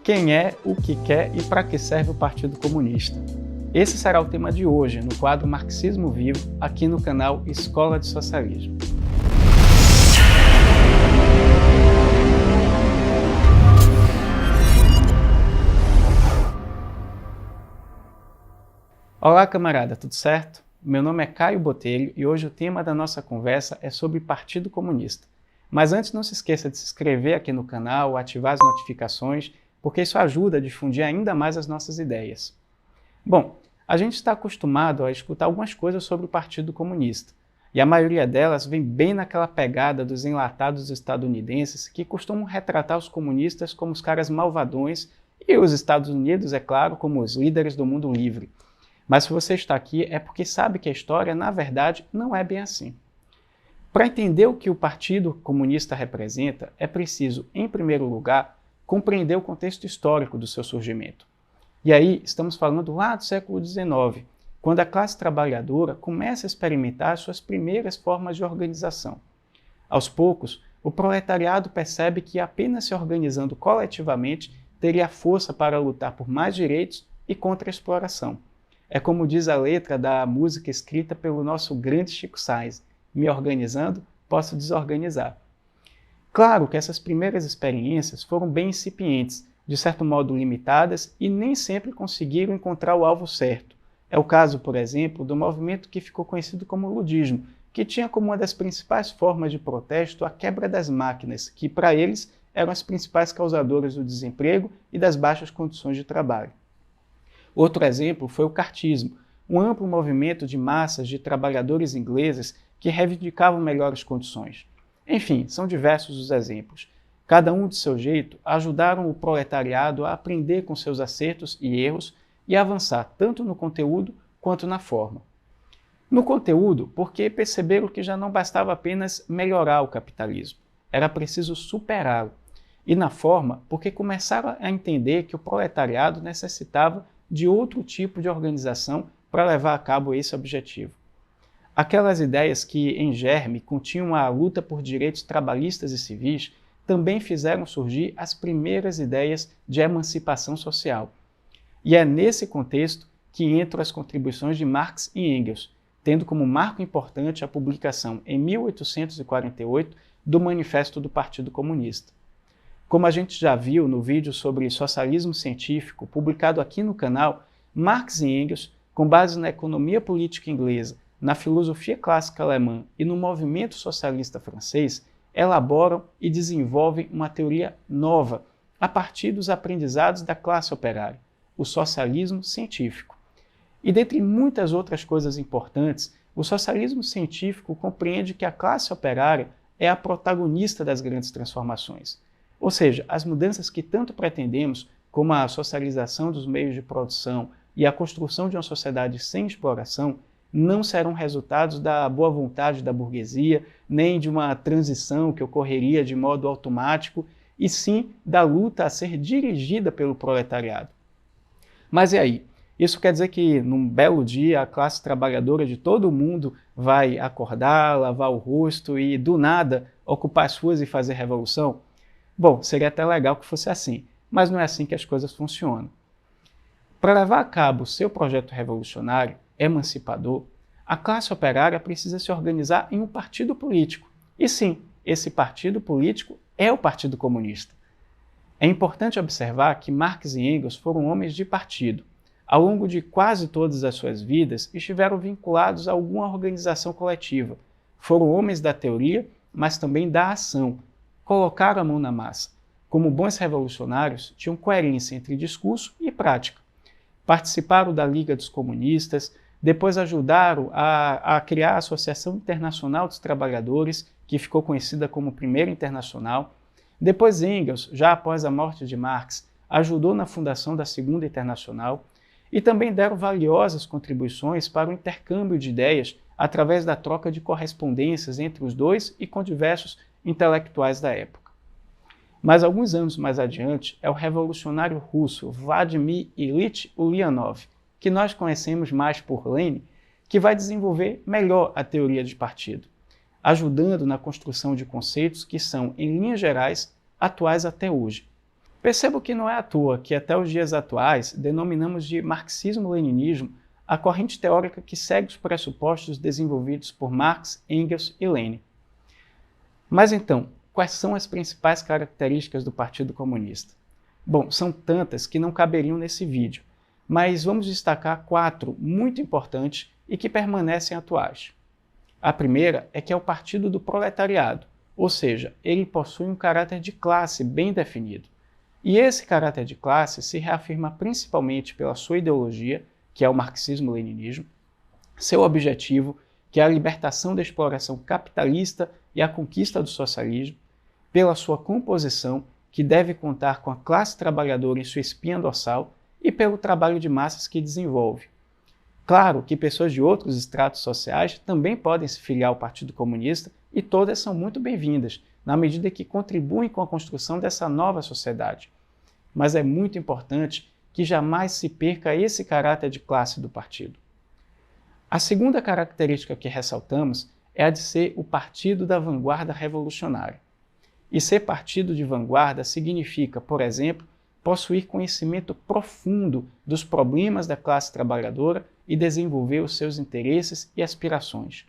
Quem é, o que quer e para que serve o Partido Comunista? Esse será o tema de hoje no quadro Marxismo Vivo, aqui no canal Escola de Socialismo. Olá, camarada, tudo certo? Meu nome é Caio Botelho e hoje o tema da nossa conversa é sobre Partido Comunista. Mas antes, não se esqueça de se inscrever aqui no canal, ativar as notificações, porque isso ajuda a difundir ainda mais as nossas ideias. Bom, a gente está acostumado a escutar algumas coisas sobre o Partido Comunista, e a maioria delas vem bem naquela pegada dos enlatados estadunidenses que costumam retratar os comunistas como os caras malvadões e os Estados Unidos, é claro, como os líderes do mundo livre. Mas se você está aqui é porque sabe que a história, na verdade, não é bem assim. Para entender o que o Partido Comunista representa, é preciso, em primeiro lugar, compreender o contexto histórico do seu surgimento. E aí, estamos falando lá do século XIX, quando a classe trabalhadora começa a experimentar suas primeiras formas de organização. Aos poucos, o proletariado percebe que apenas se organizando coletivamente teria força para lutar por mais direitos e contra a exploração. É como diz a letra da música escrita pelo nosso grande Chico Sainz: me organizando, posso desorganizar. Claro que essas primeiras experiências foram bem incipientes, de certo modo limitadas e nem sempre conseguiram encontrar o alvo certo. É o caso, por exemplo, do movimento que ficou conhecido como ludismo, que tinha como uma das principais formas de protesto a quebra das máquinas, que para eles eram as principais causadoras do desemprego e das baixas condições de trabalho. Outro exemplo foi o cartismo, um amplo movimento de massas de trabalhadores ingleses que reivindicavam melhores condições. Enfim, são diversos os exemplos. Cada um de seu jeito ajudaram o proletariado a aprender com seus acertos e erros e avançar tanto no conteúdo quanto na forma. No conteúdo, porque perceberam que já não bastava apenas melhorar o capitalismo, era preciso superá-lo. E na forma, porque começaram a entender que o proletariado necessitava de outro tipo de organização para levar a cabo esse objetivo. Aquelas ideias que, em germe, continham a luta por direitos trabalhistas e civis, também fizeram surgir as primeiras ideias de emancipação social. E é nesse contexto que entram as contribuições de Marx e Engels, tendo como marco importante a publicação, em 1848, do Manifesto do Partido Comunista. Como a gente já viu no vídeo sobre socialismo científico, publicado aqui no canal, Marx e Engels, com base na economia política inglesa, na filosofia clássica alemã e no movimento socialista francês, elaboram e desenvolvem uma teoria nova, a partir dos aprendizados da classe operária, o socialismo científico. E dentre muitas outras coisas importantes, o socialismo científico compreende que a classe operária é a protagonista das grandes transformações. Ou seja, as mudanças que tanto pretendemos, como a socialização dos meios de produção e a construção de uma sociedade sem exploração, não serão resultados da boa vontade da burguesia, nem de uma transição que ocorreria de modo automático, e sim da luta a ser dirigida pelo proletariado. Mas e aí? Isso quer dizer que, num belo dia, a classe trabalhadora de todo o mundo vai acordar, lavar o rosto e, do nada, ocupar as ruas e fazer revolução? Bom, seria até legal que fosse assim, mas não é assim que as coisas funcionam. Para levar a cabo seu projeto revolucionário, emancipador, a classe operária precisa se organizar em um partido político. E sim, esse partido político é o Partido Comunista. É importante observar que Marx e Engels foram homens de partido. Ao longo de quase todas as suas vidas, estiveram vinculados a alguma organização coletiva. Foram homens da teoria, mas também da ação. Colocaram a mão na massa. Como bons revolucionários, tinham coerência entre discurso e prática. Participaram da Liga dos Comunistas, depois ajudaram a criar a Associação Internacional dos Trabalhadores, que ficou conhecida como Primeira Internacional. Depois Engels, já após a morte de Marx, ajudou na fundação da Segunda Internacional e também deram valiosas contribuições para o intercâmbio de ideias através da troca de correspondências entre os dois e com diversos intelectuais da época. Mas alguns anos mais adiante, é o revolucionário russo Vladimir Ilyich Ulyanov, que nós conhecemos mais por Lenin, que vai desenvolver melhor a teoria de partido, ajudando na construção de conceitos que são, em linhas gerais, atuais até hoje. Percebo que não é à toa que até os dias atuais denominamos de marxismo-leninismo a corrente teórica que segue os pressupostos desenvolvidos por Marx, Engels e Lenin. Mas então, quais são as principais características do Partido Comunista? Bom, são tantas que não caberiam nesse vídeo, mas vamos destacar 4 muito importantes e que permanecem atuais. A primeira é que é o partido do proletariado, ou seja, ele possui um caráter de classe bem definido. E esse caráter de classe se reafirma principalmente pela sua ideologia, que é o marxismo-leninismo, seu objetivo, que é a libertação da exploração capitalista e a conquista do socialismo, pela sua composição, que deve contar com a classe trabalhadora em sua espinha dorsal, e pelo trabalho de massas que desenvolve. Claro que pessoas de outros estratos sociais também podem se filiar ao Partido Comunista e todas são muito bem-vindas, na medida que contribuem com a construção dessa nova sociedade. Mas é muito importante que jamais se perca esse caráter de classe do partido. A segunda característica que ressaltamos é a de ser o partido da vanguarda revolucionária. E ser partido de vanguarda significa, por exemplo, possuir conhecimento profundo dos problemas da classe trabalhadora e desenvolver os seus interesses e aspirações.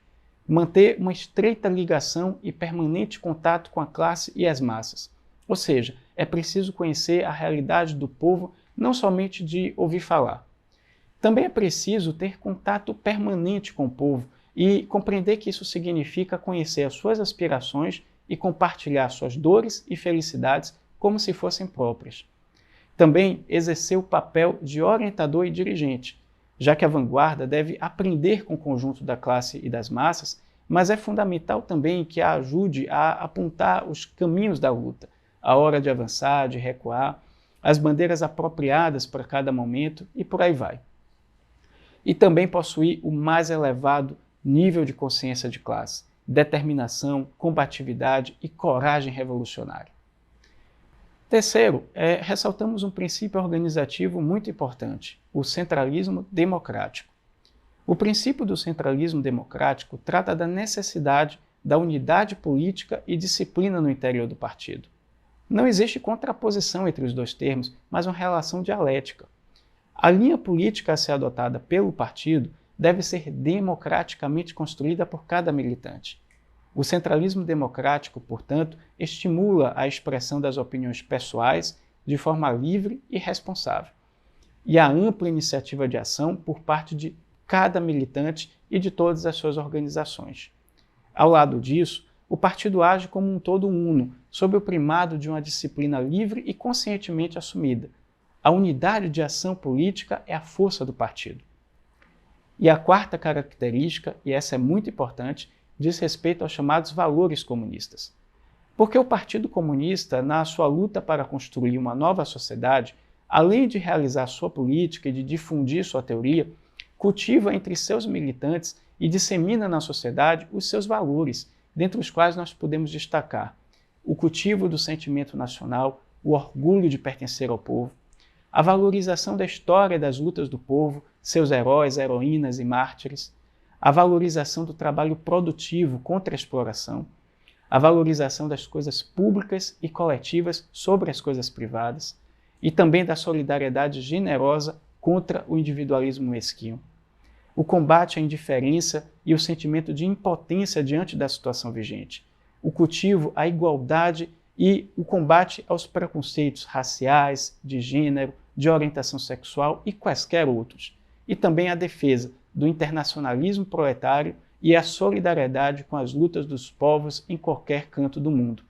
Manter uma estreita ligação e permanente contato com a classe e as massas. Ou seja, é preciso conhecer a realidade do povo, não somente de ouvir falar. Também é preciso ter contato permanente com o povo e compreender que isso significa conhecer as suas aspirações e compartilhar suas dores e felicidades como se fossem próprias. Também exercer o papel de orientador e dirigente, já que a vanguarda deve aprender com o conjunto da classe e das massas, mas é fundamental também que a ajude a apontar os caminhos da luta, a hora de avançar, de recuar, as bandeiras apropriadas para cada momento e por aí vai. E também possuir o mais elevado nível de consciência de classe, determinação, combatividade e coragem revolucionária. Terceiro, ressaltamos um princípio organizativo muito importante, o centralismo democrático. O princípio do centralismo democrático trata da necessidade da unidade política e disciplina no interior do partido. Não existe contraposição entre os dois termos, mas uma relação dialética. A linha política a ser adotada pelo partido deve ser democraticamente construída por cada militante. O centralismo democrático, portanto, estimula a expressão das opiniões pessoais de forma livre e responsável, e a ampla iniciativa de ação por parte de cada militante e de todas as suas organizações. Ao lado disso, o partido age como um todo uno, sob o primado de uma disciplina livre e conscientemente assumida. A unidade de ação política é a força do partido. E a quarta característica, e essa é muito importante, diz respeito aos chamados valores comunistas. Porque o Partido Comunista, na sua luta para construir uma nova sociedade, além de realizar sua política e de difundir sua teoria, cultiva entre seus militantes e dissemina na sociedade os seus valores, dentre os quais nós podemos destacar o cultivo do sentimento nacional, o orgulho de pertencer ao povo, a valorização da história das lutas do povo, seus heróis, heroínas e mártires, a valorização do trabalho produtivo contra a exploração, a valorização das coisas públicas e coletivas sobre as coisas privadas, e também da solidariedade generosa contra o individualismo mesquinho, o combate à indiferença e o sentimento de impotência diante da situação vigente, o cultivo à igualdade e o combate aos preconceitos raciais, de gênero, de orientação sexual e quaisquer outros, e também a defesa do internacionalismo proletário e a solidariedade com as lutas dos povos em qualquer canto do mundo.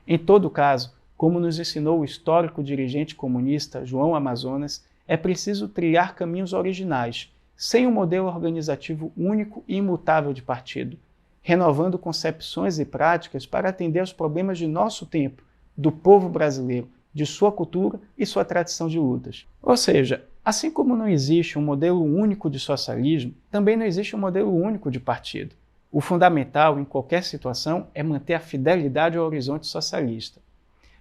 Em todo caso, como nos ensinou o histórico dirigente comunista João Amazonas, é preciso trilhar caminhos originais, sem um modelo organizativo único e imutável de partido, renovando concepções e práticas para atender aos problemas de nosso tempo, do povo brasileiro, de sua cultura e sua tradição de lutas. Ou seja, assim como não existe um modelo único de socialismo, também não existe um modelo único de partido. O fundamental, em qualquer situação, é manter a fidelidade ao horizonte socialista.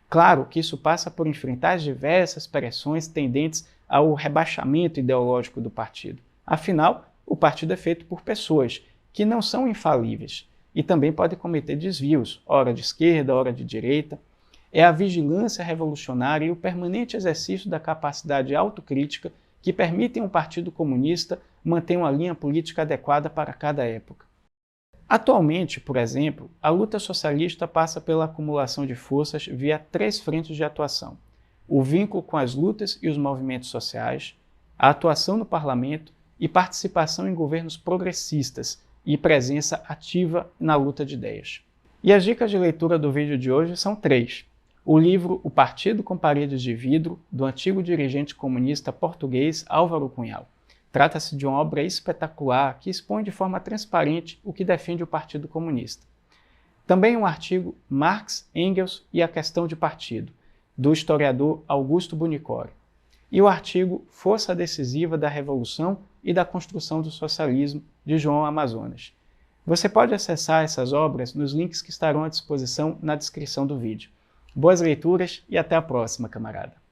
Claro que isso passa por enfrentar as diversas pressões tendentes ao rebaixamento ideológico do partido. Afinal, o partido é feito por pessoas que não são infalíveis e também podem cometer desvios, ora de esquerda, ora de direita. É a vigilância revolucionária e o permanente exercício da capacidade autocrítica que permitem um partido comunista manter uma linha política adequada para cada época. Atualmente, por exemplo, a luta socialista passa pela acumulação de forças via 3 frentes de atuação: o vínculo com as lutas e os movimentos sociais, a atuação no parlamento e participação em governos progressistas e presença ativa na luta de ideias. E as dicas de leitura do vídeo de hoje são 3. O livro O Partido com Paredes de Vidro, do antigo dirigente comunista português Álvaro Cunhal. Trata-se de uma obra espetacular que expõe de forma transparente o que defende o Partido Comunista. Também um artigo Marx, Engels e a Questão de Partido, do historiador Augusto Bunicori. E o artigo Força Decisiva da Revolução e da Construção do Socialismo, de João Amazonas. Você pode acessar essas obras nos links que estarão à disposição na descrição do vídeo. Boas leituras e até a próxima, camarada!